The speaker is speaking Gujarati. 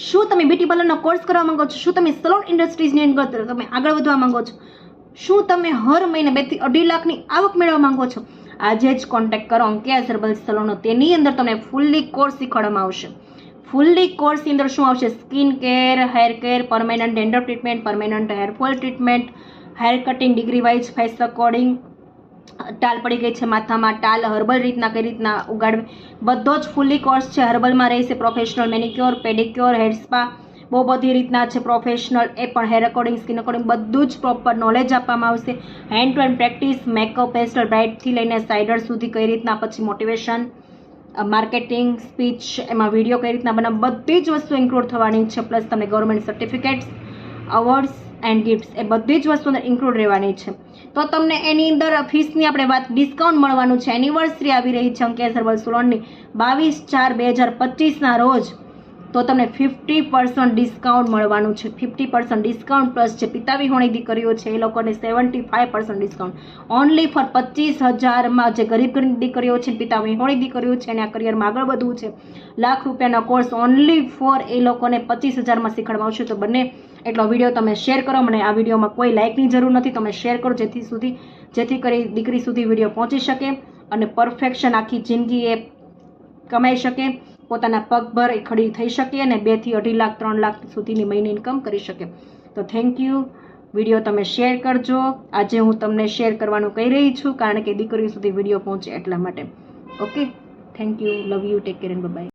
શું તમે બ્યુટી પાર્લરનો કોર્સ કરવા માંગો છો? શું તમે સલોન ઇન્ડસ્ટ્રીઝની અંદર તમે આગળ વધવા માંગો છો? શું તમે હર મહિને 2 થી 2.5 લાખની આવક મેળવવા માંગો છો? આજે જ કોન્ટેક્ટ કરો અંકિયાસ હર્બલ સલોનનો. તેની અંદર તમને ફૂલ્લી કોર્સ શીખવાડવામાં આવશે. ફૂલ્લી કોર્સની અંદર શું આવશે? Skin care, hair care, permanent dandruff treatment, permanent hair fall treatment, hair cutting degree wise, face according, ટાલ પડી ગઈ છે માથામાં, ટાલ હર્બલ રીતના કઈ રીતના ઉગાડવી, બધો જ ફૂલ્લી કોર્સ છે. હર્બલમાં રહેશે professional manicure, pedicure, hair spa, બહુ બધી રીતના છે પ્રોફેશનલ, એ પણ હેર અકોર્ડિંગ, સ્કિન અકોર્ડિંગ બધું જ પ્રોપર નોલેજ આપવામાં આવશે. Hand to hand practice, makeup, pastel, બ્રાઇડથી લઈને સાઇડર સુધી કઈ રીતના, પછી મોટિવેશન, માર્કેટિંગ, સ્પીચ, એમાં વિડીયો કઈ રીતના બનાવ, બધી જ વસ્તુ ઇન્ક્લુડ થવાની છે. પ્લસ તમને government certificates, awards and gifts, એ બધી જ વસ્તુ અંદર ઇન્ક્લુડ રહેવાની છે. તો તમને એની અંદર ફીસની આપણે વાત, ડિસ્કાઉન્ટ મળવાનું છે. એનિવર્સરી આવી રહી છે અંકિયાસ હર્બલ સલોનની 22/4/2025 રોજ. તો તમને 50% ડિસ્કાઉન્ટ મળવાનું છે. 50% ડિસ્કાઉન્ટ પ્લસ જે પિતા વિહોણી દીકરીઓ છે એ લોકોને 75% ડિસ્કાઉન્ટ. ઓનલી ફોર 25,000માં જે ગરીબ દીકરીઓ છે, પિતા વિહોણી દીકરીઓ છે, અને આ કરિયરમાં આગળ વધવું છે, ₹1,00,000 કોર્સ ઓનલી ફોર એ લોકોને 25,000માં શીખવાડવામાં આવશે. તો બંને એટલો વિડીયો તમે શેર કરો. મને આ વિડીયોમાં કોઈ લાઇકની જરૂર નથી, તમે શેર કરો જેથી કરી દીકરી સુધી વિડીયો પહોંચી શકે અને પરફેક્શન આખી જિંદગી એ કમાઈ શકે, પોતાના પગભર એ ખડી થઈ શકે અને 2 થી 2.5 લાખ 3 લાખ સુધીની મહિને ઇન્કમ કરી શકે. તો થેન્ક યુ. વિડીયો તમે શેર કરજો. આજે હું તમને શેર કરવાનું કહી રહી છું કારણ કે દીકરીઓ સુધી વિડીયો પહોંચે એટલા માટે. Okay, thank you, love you, take care and by.